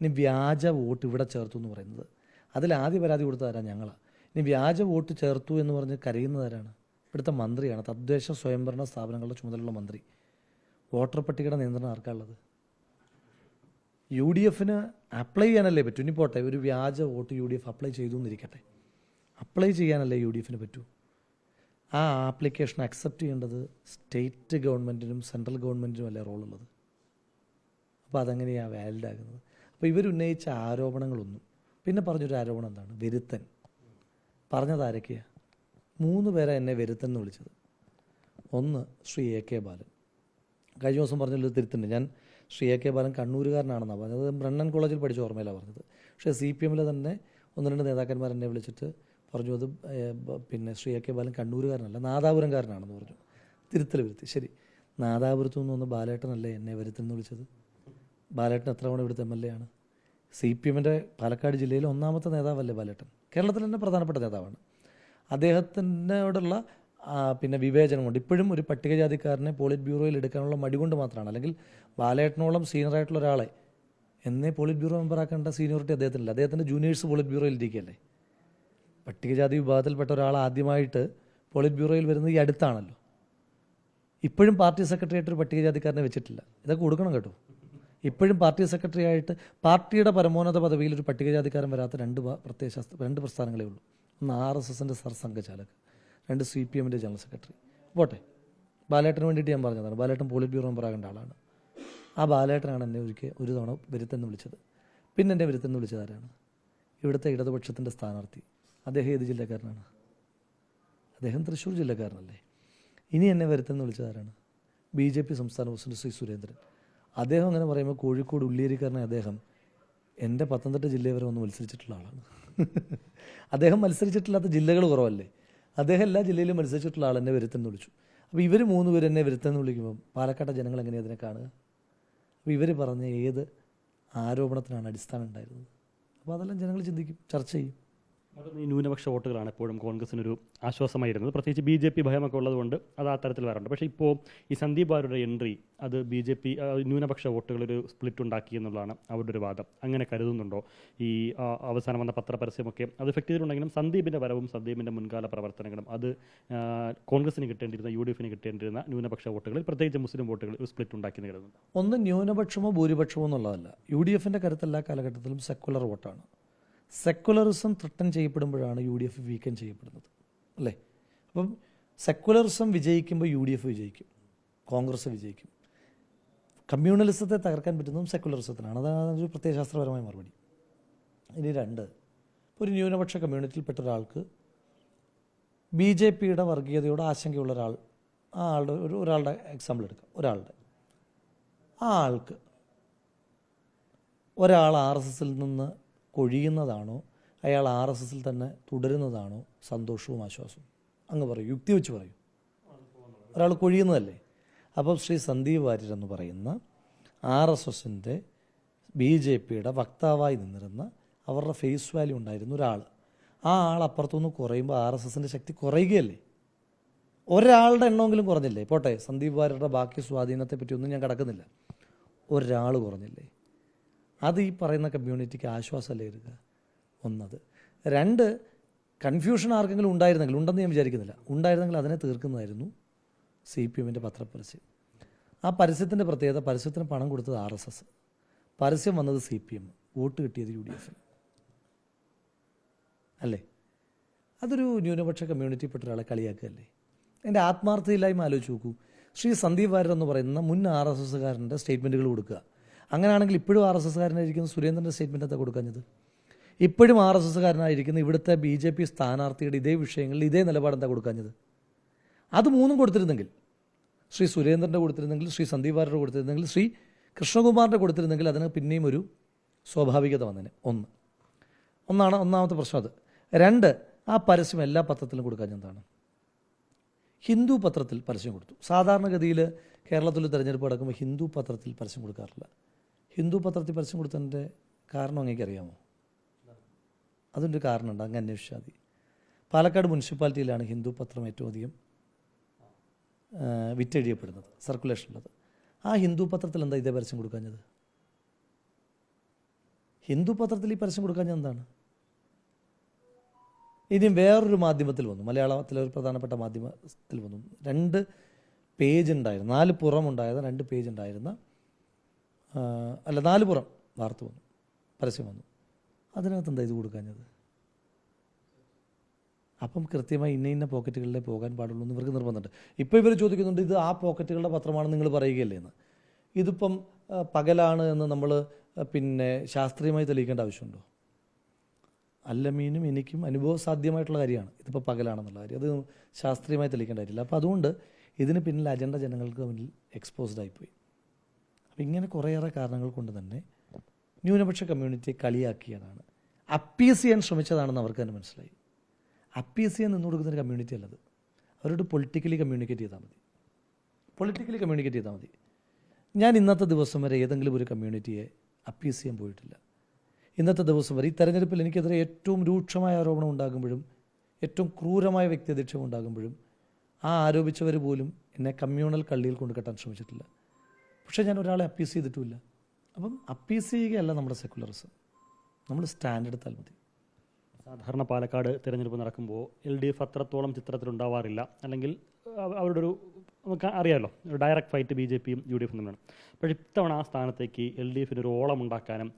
ഇനി വ്യാജ വോട്ട് ഇവിടെ ചേർത്തു എന്ന് പറയുന്നത്, അതിൽ ആദ്യ പരാതി കൊടുത്തതാരാ? ഞങ്ങളാണ്. ഇനി വ്യാജ വോട്ട് ചേർത്തു എന്ന് പറഞ്ഞ് കരയുന്നതാരാണ്? ഇവിടുത്തെ മന്ത്രിയാണ്, തദ്ദേശ സ്വയംഭരണ സ്ഥാപനങ്ങളുടെ ചുമതലയുള്ള മന്ത്രി. വോട്ടർ പട്ടികയുടെ നിയന്ത്രണം ആർക്കാനുള്ളത്? UDF അപ്ലൈ ചെയ്യാനല്ലേ പറ്റൂ. ഇനി പോട്ടെ, ഒരു വ്യാജ വോട്ട് UDF അപ്ലൈ ചെയ്തു എന്നിരിക്കട്ടെ, അപ്ലൈ ചെയ്യാനല്ലേ UDF പറ്റൂ. ആ ആപ്ലിക്കേഷൻ അക്സെപ്റ്റ് ചെയ്യേണ്ടത് സ്റ്റേറ്റ് ഗവൺമെൻറ്റിനും സെൻട്രൽ ഗവൺമെൻറ്റിനും അല്ലേ റോളുള്ളത്. അപ്പോൾ അതെങ്ങനെയാണ് വാലിഡ് ആകുന്നത്? അപ്പോൾ ഇവരുന്നയിച്ച ആരോപണങ്ങളൊന്നും, പിന്നെ പറഞ്ഞൊരു ആരോപണം എന്താണ്? വരുത്തൻ. പറഞ്ഞത് ആരൊക്കെയാണ്? 3 പേരെ എന്നെ വരുത്തൻ എന്ന് വിളിച്ചത്. ഒന്ന് ശ്രീ AK ബാലൻ. കഴിഞ്ഞ ദിവസം പറഞ്ഞൊരു തിരുത്തുണ്ട്, ഞാൻ ശ്രീ AK ബാലൻ കണ്ണൂരുകാരനാണെന്നാണ് പറഞ്ഞത്. ബ്രണ്ണൻ കോളേജിൽ പഠിച്ച ഓർമ്മയിലാണ് പറഞ്ഞത്. പക്ഷേ CPM തന്നെ 1-2 നേതാക്കന്മാർ എന്നെ വിളിച്ചിട്ട് പറഞ്ഞു അത് പിന്നെ ശ്രീ AK ബാലൻ കണ്ണൂരുകാരനല്ല, നാദാപുരംകാരനാണെന്ന് പറഞ്ഞു. തിരുത്തൽ വരുത്തി. ശരി, നാദാപുരത്തു നിന്ന് ബാലേട്ടനല്ലേ എന്നെ വരുത്തെന്ന് വിളിച്ചത്? ബാലേട്ടൻ എത്ര തവണ ഇവിടുത്തെ MLA ആണ്? CPM പാലക്കാട് ജില്ലയിലെ 1ാമത്തെ നേതാവല്ലേ ബാലേട്ടൻ? കേരളത്തിൽ തന്നെ പ്രധാനപ്പെട്ട നേതാവാണ്. അദ്ദേഹത്തിനോടുള്ള പിന്നെ വിവേചനം കൊണ്ട് ഇപ്പോഴും ഒരു പട്ടികജാതിക്കാരനെ പോളിറ്റ് ബ്യൂറോയിൽ എടുക്കാനുള്ള മടി കൊണ്ട് മാത്രമാണ്. അല്ലെങ്കിൽ ബാലേട്ടനോളം സീനിയറായിട്ടുള്ള ഒരാളെ എന്നേ പോളിറ്റ് ബ്യൂറോ മെമ്പറാക്കേണ്ട സീനിയോറിറ്റി അദ്ദേഹത്തിനില്ല. അദ്ദേഹത്തിൻ്റെ ജൂനിയേഴ്സ് പോളിറ്റ് ബ്യൂറോയിൽ ഇരിക്കുകയല്ലേ. പട്ടികജാതി വിഭാഗത്തിൽപ്പെട്ട ഒരാൾ ആദ്യമായിട്ട് പോളിറ്റ് ബ്യൂറോയിൽ വരുന്നത് ഈ അടുത്താണല്ലോ. ഇപ്പോഴും പാർട്ടി സെക്രട്ടറി ആയിട്ട് ഒരു പട്ടികജാതിക്കാരനെ വെച്ചിട്ടില്ല. ഇതൊക്കെ കൊടുക്കണം കേട്ടോ. ഇപ്പോഴും പാർട്ടി സെക്രട്ടറി ആയിട്ട് പാർട്ടിയുടെ പരമോന്നത പദവിയിൽ ഒരു പട്ടികജാതിക്കാരൻ വരാത്ത 2 പ്രസ്ഥാനങ്ങളേ ഉള്ളൂ. ഒന്ന് RSSൻ്റെ സർസംഘചാലക്, 2 CPM ജനറൽ സെക്രട്ടറി. പോട്ടെ, ബാലേട്ടന് വേണ്ടിയിട്ട് ഞാൻ പറഞ്ഞതാണ്. ബാലേട്ടൻ പോളിറ്റ് ബ്യൂറോ മെമ്പറാകേണ്ട ആളാണ്. ആ ബാലേട്ടനാണ് എന്നെ ഒരു തവണ വരുത്തെന്ന് വിളിച്ചത്. പിന്നെ എന്നെ വരുത്തെന്ന് വിളിച്ചത് ആരാണ്? ഇവിടുത്തെ ഇടതുപക്ഷത്തിൻ്റെ സ്ഥാനാർത്ഥി. അദ്ദേഹം ഏത് ജില്ലക്കാരനാണ്? അദ്ദേഹം തൃശ്ശൂർ ജില്ലക്കാരനല്ലേ. ഇനി എന്നെ വരുത്തെന്ന് വിളിച്ചതാരാണ്? BJP സംസ്ഥാന പ്രസിഡന്റ് ശ്രീ സുരേന്ദ്രൻ. അദ്ദേഹം അങ്ങനെ പറയുമ്പോൾ കോഴിക്കോട് ഉള്ളിയേരിക്കാരനെ അദ്ദേഹം എൻ്റെ പത്തനംതിട്ട ജില്ലയിൽ വരെ ഒന്ന് മത്സരിച്ചിട്ടുള്ള ആളാണ്. അദ്ദേഹം മത്സരിച്ചിട്ടില്ലാത്ത ജില്ലകൾ കുറവല്ലേ. അദ്ദേഹം എല്ലാ ജില്ലയിലും മത്സരിച്ചിട്ടുള്ള ആൾ എന്നെ വരുത്തെന്ന് വിളിച്ചു. അപ്പോൾ ഇവർ 3 പേര് എന്നെ വരുത്തെന്ന് വിളിക്കുമ്പോൾ പാലക്കാട്ടെ ജനങ്ങൾ എങ്ങനെയാണ് അതിനെ കാണുക? അപ്പോൾ ഇവർ പറഞ്ഞ ഏത് ആരോപണത്തിനാണ് അടിസ്ഥാനം ഉണ്ടായിരുന്നത്? അപ്പോൾ അതെല്ലാം ജനങ്ങൾ ചിന്തിക്കും, ചർച്ച ചെയ്യും. ഈ ന്യൂനപക്ഷ വോട്ടുകളാണ് എപ്പോഴും കോൺഗ്രസിനൊരു ആശ്വാസമായിരുന്നത്. പ്രത്യേകിച്ച് BJP ഭയമൊക്കെ ഉള്ളതുകൊണ്ട് അത് ആ തരത്തിൽ വരാറുണ്ട്. പക്ഷേ ഇപ്പോൾ ഈ സന്ദീപ് വാര്യരുടെ എൻട്രി അത് BJP ന്യൂനപക്ഷ വോട്ടുകളൊരു സ്പ്ലിറ്റ് ഉണ്ടാക്കി എന്നുള്ളതാണ് അവരുടെ ഒരു വാദം. അങ്ങനെ കരുതുന്നുണ്ടോ? ഈ അവസാനം വന്ന പത്രപരസ്യമൊക്കെ അത് എഫക്ട് ചെയ്തിട്ടുണ്ടെങ്കിലും സന്ദീപിൻ്റെ വരവും സന്ദീപിൻ്റെ മുൻകാല പ്രവർത്തനങ്ങളും അത് കോൺഗ്രസിന് കിട്ടേണ്ടിരുന്ന UDF കിട്ടേണ്ടിരുന്ന ന്യൂനപക്ഷ വോട്ടുകളിൽ പ്രത്യേകിച്ച് മുസ്ലിം വോട്ടുകൾ ഒരു സ്പ്ലിറ്റ് ഉണ്ടാക്കി കരുതുന്നുണ്ട്? ഒന്ന് ന്യൂനപക്ഷമോ ഭൂരിപക്ഷമോ എന്നുള്ളതല്ല. UDF കരുത്ത് എല്ലാ കാലഘട്ടത്തിലും സെക്കുലർ വോട്ടാണ്. സെക്കുലറിസം ത്രട്ടൻ ചെയ്യപ്പെടുമ്പോഴാണ് UDF വീക്കൻ ചെയ്യപ്പെടുന്നത്, അല്ലേ? അപ്പം സെക്കുലറിസം വിജയിക്കുമ്പോൾ UDF വിജയിക്കും, കോൺഗ്രസ് വിജയിക്കും. കമ്മ്യൂണലിസത്തെ തകർക്കാൻ പറ്റുന്നതും സെക്കുലറിസത്തിനാണ്. അതാണ് ഒരു പ്രത്യയശാസ്ത്രപരമായ മറുപടി. ഇനി 2, ഒരു ന്യൂനപക്ഷ കമ്മ്യൂണിറ്റിയിൽപ്പെട്ട ഒരാൾക്ക് BJPയുടെ വർഗീയതയോട് ആശങ്കയുള്ള ഒരാൾ, ആ ആളുടെ ഒരാളുടെ എക്സാമ്പിൾ എടുക്കാം. ആ ആൾക്ക് ഒരാൾ RSSൽ നിന്ന് കൊഴിയുന്നതാണോ അയാൾ RSSൽ തന്നെ തുടരുന്നതാണോ സന്തോഷവും ആശ്വാസവും? അങ്ങ് പറയൂ, യുക്തി വെച്ച് പറയൂ. ഒരാൾ കൊഴിയുന്നതല്ലേ. അപ്പം ശ്രീ സന്ദീപ് വാര്യർ എന്ന് പറയുന്ന RSSൻ്റെ BJPയുടെ വക്താവായി നിന്നിരുന്ന അവരുടെ ഫേസ് വാല്യൂ ഉണ്ടായിരുന്ന ഒരാൾ, ആ ആൾ അപ്പുറത്തുനിന്ന് കുറയുമ്പോൾ RSSൻ്റെ ശക്തി കുറയുകയല്ലേ. ഒരാളുടെ എണ്ണമെങ്കിലും കുറഞ്ഞില്ലേ? പോട്ടെ, സന്ദീപ് വാര്യരുടെ ബാക്കി സ്വാധീനത്തെ പറ്റിയൊന്നും ഞാൻ കിടക്കുന്നില്ല. ഒരാൾ കുറഞ്ഞില്ലേ? അത് ഈ പറയുന്ന കമ്മ്യൂണിറ്റിക്ക് ആശ്വാസമല്ലേ വരിക? 1. 2, കൺഫ്യൂഷൻ ആർക്കെങ്കിലും ഉണ്ടായിരുന്നെങ്കിൽ, ഉണ്ടെന്ന് ഞാൻ വിചാരിക്കുന്നില്ല, ഉണ്ടായിരുന്നെങ്കിൽ അതിനെ തീർക്കുന്നതായിരുന്നു CPM-ൻ്റെ പത്രപ്പരസ്യം. ആ പരസ്യത്തിൻ്റെ പ്രത്യേകത, പരസ്യത്തിന് പണം കൊടുത്തത് RSS, പരസ്യം വന്നത് CPM, വോട്ട് കിട്ടിയത് UDF അല്ലേ? അതൊരു ന്യൂനപക്ഷ കമ്മ്യൂണിറ്റിപ്പെട്ട ഒരാളെ കളിയാക്കുകയല്ലേ? എൻ്റെ ആത്മാർത്ഥയില്ലായ്മ ആലോചിച്ച് നോക്കൂ. ശ്രീ സന്ദീപ് വാര്യർ എന്ന് പറയുന്ന മുൻ RSSകാരൻ്റെ സ്റ്റേറ്റ്മെൻറ്റുകൾ കൊടുക്കുക. അങ്ങനെയാണെങ്കിൽ ഇപ്പോഴും RSSകാരനായിരിക്കുന്ന സുരേന്ദ്രൻ്റെ സ്റ്റേറ്റ്മെൻ്റ് എന്താ കൊടുക്കാഞ്ഞത്? ഇപ്പോഴും RSSകാരനായിരിക്കുന്ന ഇവിടുത്തെ BJP സ്ഥാനാർത്ഥിയുടെ ഇതേ വിഷയങ്ങളിൽ ഇതേ നിലപാടെന്താ കൊടുക്കാഞ്ഞത്? അത് മൂന്നും കൊടുത്തിരുന്നെങ്കിൽ, ശ്രീ സുരേന്ദ്രൻ്റെ കൊടുത്തിരുന്നെങ്കിൽ, ശ്രീ സന്ദീപ് വാര്യരുടെ കൊടുത്തിരുന്നെങ്കിൽ, ശ്രീ കൃഷ്ണകുമാറിൻ്റെ കൊടുത്തിരുന്നെങ്കിൽ അതിന് പിന്നെയും ഒരു സ്വാഭാവികത വന്നേനെ. ഒന്നാമത്തെ പ്രശ്നം അത്. 2, ആ പരസ്യം എല്ലാ പത്രത്തിലും കൊടുക്കാഞ്ഞെന്താണ്? ഹിന്ദു പത്രത്തിൽ പരസ്യം കൊടുത്തു. സാധാരണഗതിയിൽ കേരളത്തിൽ തിരഞ്ഞെടുപ്പ് നടക്കുമ്പോൾ ഹിന്ദു പത്രത്തിൽ പരസ്യം കൊടുക്കാറില്ല. ഹിന്ദു പത്രത്തിൽ പരസ്യം കൊടുത്തതിൻ്റെ കാരണം അങ്ങേക്ക് അറിയാമോ? അതിൻ്റെ ഒരു കാരണമുണ്ട്, അങ്ങ് അന്വേഷിച്ചാൽ മതി. പാലക്കാട് മുനിസിപ്പാലിറ്റിയിലാണ് ഹിന്ദു പത്രം ഏറ്റവും അധികം വിറ്റഴിയപ്പെടുന്നത്, സർക്കുലേഷനുള്ളത്. ആ ഹിന്ദു പത്രത്തിൽ എന്താ ഇതേ പരസ്യം കൊടുക്കാഞ്ഞത്? ഹിന്ദു പത്രത്തിൽ ഈ പരസ്യം കൊടുക്കാഞ്ഞത് എന്താണ്? ഇനിയും വേറൊരു മാധ്യമത്തിൽ വന്നു, മലയാളത്തിലെ ഒരു പ്രധാനപ്പെട്ട മാധ്യമത്തിൽ വന്നു. 2 പേജ് ഉണ്ടായിരുന്നു, 4 പുറം ഉണ്ടായിരുന്ന 2 പേജ് ഉണ്ടായിരുന്ന 4 പുറം വാർത്ത വന്നു, പരസ്യം വന്നു. അതിനകത്ത് എന്താ ഇത് കൊടുക്കാഞ്ഞത്? അപ്പം കൃത്യമായി ഇന്ന പോക്കറ്റുകളിലേ പോകാൻ പാടുള്ളൂ എന്ന് ഇവർക്ക് നിർബന്ധമുണ്ട്. ഇപ്പോൾ ഇവർ ചോദിക്കുന്നുണ്ട്, ഇത് ആ പോക്കറ്റുകളുടെ പത്രമാണെന്ന് നിങ്ങൾ പറയുകയല്ലേ എന്ന്. ഇതിപ്പം പകലാണ് എന്ന് നമ്മൾ ശാസ്ത്രീയമായി തെളിയിക്കേണ്ട ആവശ്യമുണ്ടോ? അല്ലമീനും എനിക്കും അനുഭവസാധ്യമായിട്ടുള്ള കാര്യമാണ് ഇതിപ്പോൾ പകലാണെന്നുള്ള കാര്യം. അത് ശാസ്ത്രീയമായി തെളിയിക്കേണ്ട കാര്യമില്ല. അപ്പോൾ അതുകൊണ്ട് ഇതിന് പിന്നിൽ അജണ്ട ജനങ്ങൾക്ക് മുന്നിൽ എക്സ്പോസ്ഡ് ആയിപ്പോയി. അപ്പോൾ ഇങ്ങനെ കുറേയേറെ കാരണങ്ങൾ കൊണ്ട് തന്നെ ന്യൂനപക്ഷ കമ്മ്യൂണിറ്റിയെ കളിയാക്കിയതാണ്, അപ്പീസ് ചെയ്യാൻ ശ്രമിച്ചതാണെന്ന് അവർക്ക് തന്നെ മനസ്സിലായി. അപ്പീസ് ചെയ്യാൻ നിന്ന് കൊടുക്കുന്നൊരു കമ്മ്യൂണിറ്റി അല്ലത്. അവരോട് പൊളിറ്റിക്കലി കമ്മ്യൂണിക്കേറ്റ് ചെയ്താൽ മതി. ഞാൻ ഇന്നത്തെ ദിവസം വരെ ഏതെങ്കിലും ഒരു കമ്മ്യൂണിറ്റിയെ അപ്പീസ് ചെയ്യാൻ പോയിട്ടില്ല. ഇന്നത്തെ ദിവസം വരെ ഈ തെരഞ്ഞെടുപ്പിൽ എനിക്കെതിരെ ഏറ്റവും രൂക്ഷമായ ആരോപണം ഉണ്ടാകുമ്പോഴും, ഏറ്റവും ക്രൂരമായ വ്യക്തിയധിക്ഷേപം ഉണ്ടാകുമ്പോഴും ആ ആരോപിച്ചവർ പോലും എന്നെ കമ്മ്യൂണൽ കള്ളിയിൽ കൊണ്ട് കെട്ടാൻ ശ്രമിച്ചിട്ടില്ല. പക്ഷേ ഞാൻ ഒരാളെ അപ്പീസ് ചെയ്തിട്ടുമില്ല. അപ്പം അപ്പീസ് ചെയ്യുകയല്ല നമ്മുടെ സെക്കുലറിസം, നമ്മൾ സ്റ്റാൻഡ് എടുത്താൽ മതി. സാധാരണ പാലക്കാട് തിരഞ്ഞെടുപ്പ് നടക്കുമ്പോൾ LDF അത്രത്തോളം ചിത്രത്തിലുണ്ടാവാറില്ല, അല്ലെങ്കിൽ അവരുടെ ഒരു നമുക്ക് അറിയാമല്ലോ, ഒരു ഡയറക്റ്റ് ഫൈറ്റ് BJPയും UDF തമ്മിലാണ്. പക്ഷേ ഇത്തവണ ആ സ്ഥാനത്തേക്ക് LDFന് ഒരു ഓളം ഉണ്ടാക്കാനും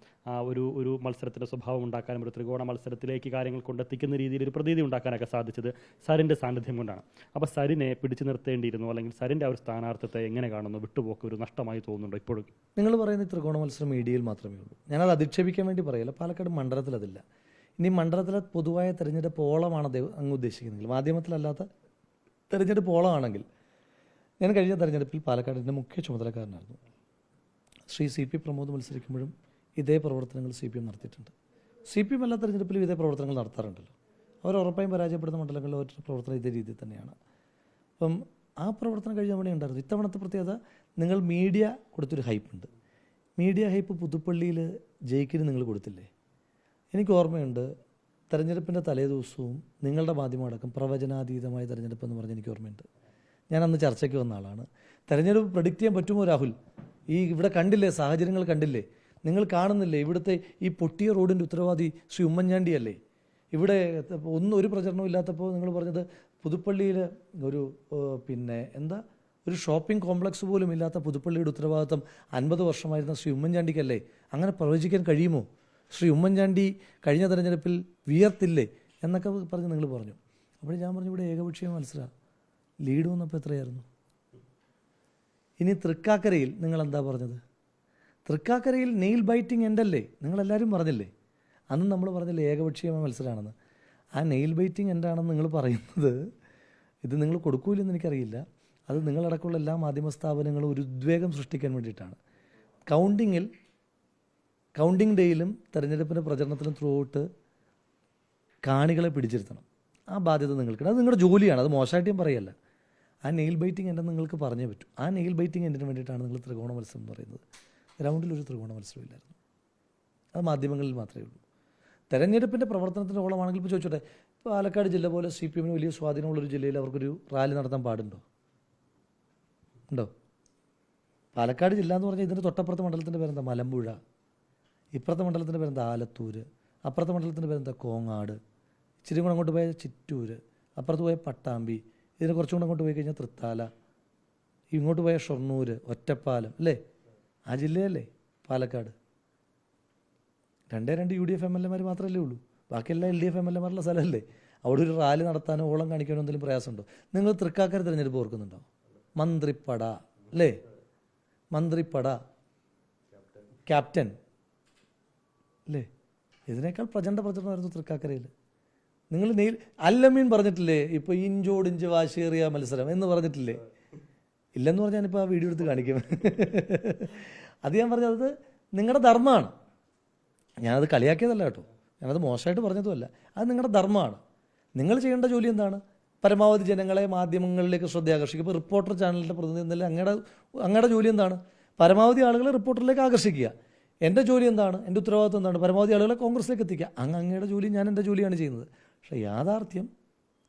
ഒരു മത്സരത്തിൻ്റെ സ്വഭാവം ഉണ്ടാക്കാനും ഒരു ത്രികോണ മത്സരത്തിലേക്ക് കാര്യങ്ങൾ കൊണ്ടെത്തിക്കുന്ന രീതിയിൽ ഒരു പ്രതീതി ഉണ്ടാക്കാനൊക്കെ സാധിച്ചത് സരിൻ്റെ സാന്നിധ്യം കൊണ്ടാണ്. അപ്പോൾ സരിനെ പിടിച്ചു നിർത്തേണ്ടിയിരുന്നു, അല്ലെങ്കിൽ സരിൻ്റെ ആ ഒരു സ്ഥാനാർത്ഥത്തെ എങ്ങനെ കാണുന്നു? വിട്ടുപോക്ക് ഒരു നഷ്ടമായി തോന്നുന്നുണ്ടോ ഇപ്പോഴും? നിങ്ങൾ പറയുന്ന ത്രികോണ മത്സരം മീഡിയയിൽ മാത്രമേ ഉള്ളൂ. ഞാനത് അധിക്ഷേപിക്കാൻ വേണ്ടി പറയില്ല. പാലക്കാട് മണ്ഡലത്തിൽ അതില്ല. ഇനി മണ്ഡലത്തിലെ പൊതുവായ തെരഞ്ഞെടുപ്പ് ഓളമാണ് അങ്ങ് ഉദ്ദേശിക്കുന്നതെങ്കിൽ, മാധ്യമത്തിലല്ലാത്ത തെരഞ്ഞെടുപ്പ് ഓളമാണെങ്കിൽ, ഞാൻ കഴിഞ്ഞ തെരഞ്ഞെടുപ്പിൽ പാലക്കാടിൻ്റെ മുഖ്യ ചുമതലക്കാരനായിരുന്നു. ശ്രീ CP പ്രമോദ് മത്സരിക്കുമ്പോഴും ഇതേ പ്രവർത്തനങ്ങൾ CPM നടത്തിയിട്ടുണ്ട്. CPM എല്ലാ തെരഞ്ഞെടുപ്പിലും ഇതേ പ്രവർത്തനങ്ങൾ നടത്താറുണ്ടല്ലോ. അവർ ഉറപ്പായും പരാജയപ്പെടുന്ന മണ്ഡലങ്ങളിൽ അവരുടെ പ്രവർത്തനം ഇതേ രീതിയിൽ തന്നെയാണ്. അപ്പം ആ പ്രവർത്തനം കഴിഞ്ഞ തവണ ഉണ്ടായിരുന്നു. ഇത്തവണത്തെ പ്രത്യേകത, നിങ്ങൾ മീഡിയ കൊടുത്തൊരു ഹൈപ്പുണ്ട്. മീഡിയ ഹൈപ്പ് പുതുപ്പള്ളിയിൽ ജയിക്കിന് നിങ്ങൾ കൊടുത്തില്ലേ? എനിക്ക് ഓർമ്മയുണ്ട്, തെരഞ്ഞെടുപ്പിൻ്റെ തലേദിവസവും നിങ്ങളുടെ മാധ്യമം അടക്കം പ്രവചനാതീതമായ തെരഞ്ഞെടുപ്പ് എന്ന് പറഞ്ഞ് എനിക്ക് ഓർമ്മയുണ്ട്. ഞാൻ അന്ന് ചർച്ചയ്ക്ക് വന്ന ആളാണ്. തെരഞ്ഞെടുപ്പ് പ്രഡിക്റ്റ് ചെയ്യാൻ പറ്റുമോ രാഹുൽ? ഇവിടെ കണ്ടില്ലേ, സാഹചര്യങ്ങൾ കണ്ടില്ലേ? നിങ്ങൾ കാണുന്നില്ലേ ഇവിടുത്തെ ഈ പൊട്ടിയ റോഡിൻ്റെ ഉത്തരവാദി ശ്രീ ഉമ്മൻചാണ്ടിയല്ലേ? ഇവിടെ ഒരു പ്രചരണവും ഇല്ലാത്തപ്പോൾ നിങ്ങൾ പറഞ്ഞത് പുതുപ്പള്ളിയിൽ ഒരു ഷോപ്പിംഗ് കോംപ്ലക്സ് പോലും ഇല്ലാത്ത പുതുപ്പള്ളിയുടെ ഉത്തരവാദിത്വം 50 വർഷമായിരുന്ന ശ്രീ ഉമ്മൻചാണ്ടിക്കല്ലേ? അങ്ങനെ പ്രവചിക്കാൻ കഴിയുമോ? ശ്രീ ഉമ്മൻചാണ്ടി കഴിഞ്ഞ തെരഞ്ഞെടുപ്പിൽ വിയർത്തില്ലേ എന്നൊക്കെ പറഞ്ഞ് നിങ്ങൾ പറഞ്ഞു. അപ്പോൾ ഞാൻ പറഞ്ഞു, ഇവിടെ ഏകപക്ഷീയ മത്സരം, ലീഡ് വന്നപ്പോൾ എത്രയായിരുന്നു? ഇനി തൃക്കാക്കരയിൽ നിങ്ങൾ എന്താ പറഞ്ഞത്? തൃക്കാക്കരയിൽ നെയിൽ ബൈറ്റിംഗ് എൻഡല്ലേ നിങ്ങളെല്ലാവരും പറഞ്ഞില്ലേ? അന്ന് നമ്മൾ പറഞ്ഞില്ലേ ഏകപക്ഷീയമായ മത്സരമാണെന്ന്. ആ നെയിൽ ബൈറ്റിംഗ് എൻഡാണെന്ന് നിങ്ങൾ പറയുന്നത്, ഇത് നിങ്ങൾ കൊടുക്കൂലെന്ന് എനിക്കറിയില്ല. അത് നിങ്ങളടക്കമുള്ള എല്ലാ മാധ്യമ സ്ഥാപനങ്ങളും ഒരു ഉദ്വേഗം സൃഷ്ടിക്കാൻ വേണ്ടിയിട്ടാണ്. കൗണ്ടിങ് ഡേയിലും തെരഞ്ഞെടുപ്പിൻ്റെ പ്രചരണത്തിലും ത്രൂ ഔട്ട് കാണികളെ പിടിച്ചിരുത്തണം. ആ ബാധ്യത നിങ്ങൾക്കുണ്ട്. അത് നിങ്ങളുടെ ജോലിയാണ്, അത് മോശമായിട്ട് ഞാൻ പറയല്ല. ആ നെയിൽ ബൈറ്റിംഗ് എൻ്റെ നിങ്ങൾക്ക് പറഞ്ഞേ പറ്റൂ. ആ നെയിൽ ബൈറ്റിംഗ് എന്തിനു വേണ്ടിയിട്ടാണ് നിങ്ങൾ ത്രികോണ മത്സരം എന്ന് പറയുന്നത്? ഗ്രൗണ്ടിലൊരു ത്രികോണ മത്സരമില്ലായിരുന്നു. അത് മാധ്യമങ്ങളിൽ മാത്രമേ ഉള്ളൂ. തെരഞ്ഞെടുപ്പിൻ്റെ പ്രവർത്തനത്തിൻ്റെ ഓളമാണെങ്കിൽ ഇപ്പോൾ ചോദിച്ചോട്ടെ, പാലക്കാട് ജില്ല പോലെ CPM വലിയ സ്വാധീനമുള്ളൊരു ജില്ലയിൽ അവർക്കൊരു റാലി നടത്താൻ പാടുണ്ടോ? പാലക്കാട് ജില്ല എന്ന് പറഞ്ഞാൽ ഇതിൻ്റെ തൊട്ടപ്പുറത്തെ മണ്ഡലത്തിൻ്റെ പേരെന്താ? മലമ്പുഴ. ഇപ്പുറത്തെ മണ്ഡലത്തിൻ്റെ പേരെന്താ? ആലത്തൂർ. അപ്പുറത്തെ മണ്ഡലത്തിൻ്റെ പേരെന്താ? കോങ്ങാട്. ഇച്ചിരി കൂടെ അങ്ങോട്ട് പോയാൽ ചിറ്റൂർ, അപ്പുറത്ത് പോയാൽ പട്ടാമ്പി, ഇതിന് കുറച്ചും കൂടെ അങ്ങോട്ട് പോയി കഴിഞ്ഞാൽ തൃത്താല, ഇങ്ങോട്ട് പോയാൽ ഷൊർണൂർ, ഒറ്റപ്പാലം, അല്ലേ? ആ ജില്ലയല്ലേ പാലക്കാട്. 2 UDF MLA മാത്രമല്ലേ ഉള്ളൂ, ബാക്കിയെല്ലാം LDF MLA സ്ഥലമല്ലേ? അവിടെ ഒരു റാലി നടത്താനോ ഓളം കാണിക്കാനോ എന്തെങ്കിലും പ്രയാസമുണ്ടോ? നിങ്ങൾ തൃക്കാക്കര തിരഞ്ഞെടുപ്പ് ഓർക്കുന്നുണ്ടോ? മന്ത്രിപ്പട, അല്ലേ? മന്ത്രിപ്പട, ക്യാപ്റ്റൻ, അല്ലേ? ഇതിനേക്കാൾ പ്രചണ്ഡ പ്രചരണമായിരുന്നു തൃക്കാക്കരയിൽ. നിങ്ങൾ അല്ലമീൻ പറഞ്ഞിട്ടില്ലേ ഇപ്പോൾ ഇഞ്ചോടിഞ്ച് വാശിയേറിയ മത്സരം എന്ന് പറഞ്ഞിട്ടില്ലേ? ഇല്ലെന്ന് പറഞ്ഞാൽ ഞാനിപ്പോൾ ആ വീഡിയോ എടുത്ത് കാണിക്കും. അത് ഞാൻ പറഞ്ഞത് നിങ്ങളുടെ ധർമ്മമാണ്. ഞാനത് കളിയാക്കിയതല്ല കേട്ടോ, ഞാനത് മോശമായിട്ട് പറഞ്ഞതുമല്ല. അത് നിങ്ങളുടെ ധർമ്മമാണ്. നിങ്ങൾ ചെയ്യേണ്ട ജോലി എന്താണ്? പരമാവധി ജനങ്ങളെ മാധ്യമങ്ങളിലേക്ക് ശ്രദ്ധ ആകർഷിക്കുക. ഇപ്പോൾ റിപ്പോർട്ടർ ചാനലിൻ്റെ പ്രതിനിധി എന്നല്ല അങ്ങയുടെ ജോലി എന്താണ്? പരമാവധി ആളുകളെ റിപ്പോർട്ടറിലേക്ക് ആകർഷിക്കുക. എൻ്റെ ജോലി എന്താണ്? എൻ്റെ ഉത്തരവാദിത്വം എന്താണ്? പരമാവധി ആളുകളെ കോൺഗ്രസിലേക്ക് എത്തിക്കുക. അങ്ങയുടെ ജോലി, ഞാൻ എൻ്റെ ജോലിയാണ് ചെയ്യുന്നത്. പക്ഷേ യാഥാർത്ഥ്യം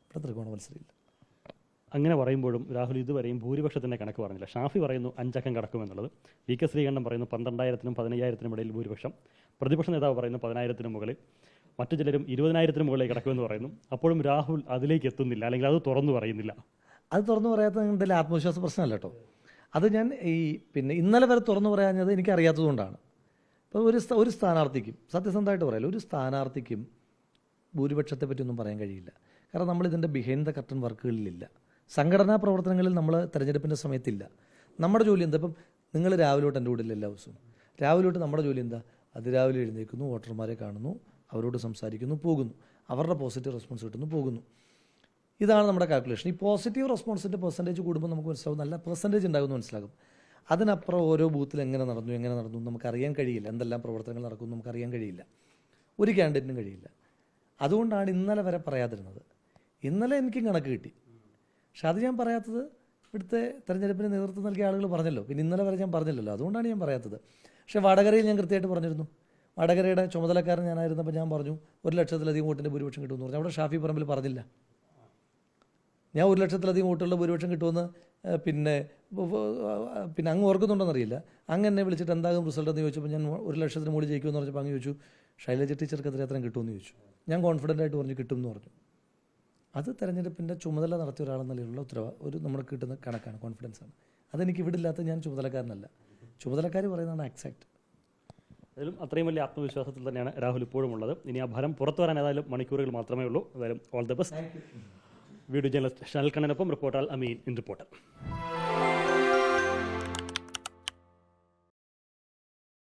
ഇവിടെ ത്രികോണ മത്സരമില്ല. അങ്ങനെ പറയുമ്പോഴും രാഹുൽ ഇതുവരെയും ഭൂരിപക്ഷത്തിൻ്റെ കണക്ക് പറഞ്ഞില്ല. ഷാഫി പറയുന്നു 5 അക്കം കടക്കുമെന്നുള്ളത്. VK ശ്രീകണ്ഠൻ പറയുന്നു 12,000-നും 15,000-നും ഇടയിൽ ഭൂരിപക്ഷം. പ്രതിപക്ഷ നേതാവ് പറയുന്നു 10,000-നും മുകളിൽ. മറ്റു ചിലരും 20,000-നും മുകളിലേക്ക് കടക്കുമെന്ന് പറയുന്നു. അപ്പോഴും രാഹുൽ അതിലേക്ക് എത്തുന്നില്ല, അല്ലെങ്കിൽ അത് തുറന്നു പറയുന്നില്ല. അത് തുറന്നു പറയാത്തത് നിങ്ങളുടെ ആത്മവിശ്വാസ പ്രശ്നമല്ല കേട്ടോ. അത് ഞാൻ ഇന്നലെ വരെ തുറന്നു പറയാഞ്ഞത് എനിക്കറിയാത്തതുകൊണ്ടാണ്. ഇപ്പോൾ ഒരു സ്ഥാനാർത്ഥിക്കും, സത്യസന്ധമായിട്ട് പറയാമല്ലോ, ഒരു സ്ഥാനാർത്ഥിക്കും ഭൂരിപക്ഷത്തെ പറ്റിയൊന്നും പറയാൻ കഴിയില്ല. കാരണം നമ്മളിതിൻ്റെ ബിഹൈൻഡ് ദ കർട്ടൻ വർക്കുകളിലില്ല, സംഘടനാ പ്രവർത്തനങ്ങളിൽ നമ്മൾ തെരഞ്ഞെടുപ്പിൻ്റെ സമയത്തില്ല. നമ്മുടെ ജോലി എന്താ? ഇപ്പം നിങ്ങൾ രാവിലെ തൊട്ട് എൻ്റെ കൂടെ എല്ലാ ദിവസവും രാവിലെ തൊട്ട് നമ്മുടെ ജോലി എന്താ? അതിരാവിലെ എഴുന്നേൽക്കുന്നു, വോട്ടർമാരെ കാണുന്നു, അവരോട് സംസാരിക്കുന്നു, പോകുന്നു, അവരുടെ പോസിറ്റീവ് റെസ്പോൺസ് കിട്ടുന്നു, പോകുന്നു. ഇതാണ് നമ്മുടെ കാൽക്കുലേഷൻ. ഈ പോസിറ്റീവ് റെസ്പോൺസിൻ്റെ പെർസെൻറ്റേജ് കൂടുമ്പോൾ നമുക്ക് മനസ്സിലാവും, നല്ല പെർസെൻറ്റേജ് ഉണ്ടാകുമെന്ന് മനസ്സിലാകും. അതിനപ്പുറം ഓരോ ബൂത്തിൽ എങ്ങനെ നടന്നു നമുക്കറിയാൻ കഴിയില്ല. എന്തെല്ലാം പ്രവർത്തനങ്ങൾ നടക്കും നമുക്കറിയാൻ കഴിയില്ല, ഒരു ക്യാൻഡിഡേറ്റിനും കഴിയില്ല. അതുകൊണ്ടാണ് ഇന്നലെ വരെ പറയാതിരുന്നത്. ഇന്നലെ എനിക്കും കണക്ക് കിട്ടി, പക്ഷെ അത് ഞാൻ പറയാത്തത് ഇവിടുത്തെ തെരഞ്ഞെടുപ്പിന് നേതൃത്വം നൽകിയ ആളുകൾ പറഞ്ഞല്ലോ. പിന്നെ ഇന്നലെ വരെ ഞാൻ പറഞ്ഞില്ലല്ലോ, അതുകൊണ്ടാണ് ഞാൻ പറയാത്തത്. പക്ഷേ വടകരയിൽ ഞാൻ കൃത്യമായിട്ട് പറഞ്ഞിരുന്നു. വടകരയുടെ ചുമതലക്കാരൻ ഞാനായിരുന്നപ്പോൾ ഞാൻ പറഞ്ഞു 100,000-ലധികം വോട്ടിൻ്റെ ഭൂരിപക്ഷം കിട്ടുമെന്ന് പറഞ്ഞു. അവിടെ ഷാഫി പറമ്പിൽ പറഞ്ഞില്ല. ഞാൻ 100,000-ലധികം വോട്ടുകളുടെ ഭൂരിപക്ഷം കിട്ടുമെന്ന് പിന്നെ അങ്ങ് ഓർക്കുന്നുണ്ടോയെന്നറിയില്ല. അങ്ങ് എന്നെ വിളിച്ചിട്ട് എന്താകും റിസൾട്ട് എന്ന് ചോദിച്ചപ്പോൾ ഞാൻ 100,000-ന് മുകളിൽ ജയിക്കുമെന്ന് പറഞ്ഞപ്പോൾ അങ്ങ് ചോദിച്ചു ശൈലജ ടീച്ചർക്ക് എത്രയും കിട്ടുമെന്ന് ചോദിച്ചു. ഞാൻ കോൺഫിഡൻ്റ് ആയിട്ട് പറഞ്ഞു കിട്ടും എന്ന് പറഞ്ഞു. അത് തെരഞ്ഞെടുപ്പിൻ്റെ ചുമതല നടത്തിയ ഒരാളെന്ന നിലയിലുള്ള നമുക്ക് കിട്ടുന്ന കണക്കാണ്, കോൺഫിഡൻസാണ്. അതെനിക്ക് ഇവിടെ ഇല്ലാത്ത ഞാൻ ചുമതലക്കാരനല്ല. ചുമതലക്കാർ പറയുന്നതാണ് എക്സാക്ട്. അതിലും അത്രയും വലിയ ആത്മവിശ്വാസത്തിൽ തന്നെയാണ് രാഹുൽ ഇപ്പോഴും ഉള്ളത്. ഇനി ആ ഫലം പുറത്തു വരാൻ ഏതായാലും മണിക്കൂറുകൾ മാത്രമേ ഉള്ളൂ. ഏതായാലും all the best. Video journalist Shanal കണ്ണനൊപ്പം റിപ്പോർട്ടർ അമീൻ ഇൻ റിപ്പോർട്ടർ.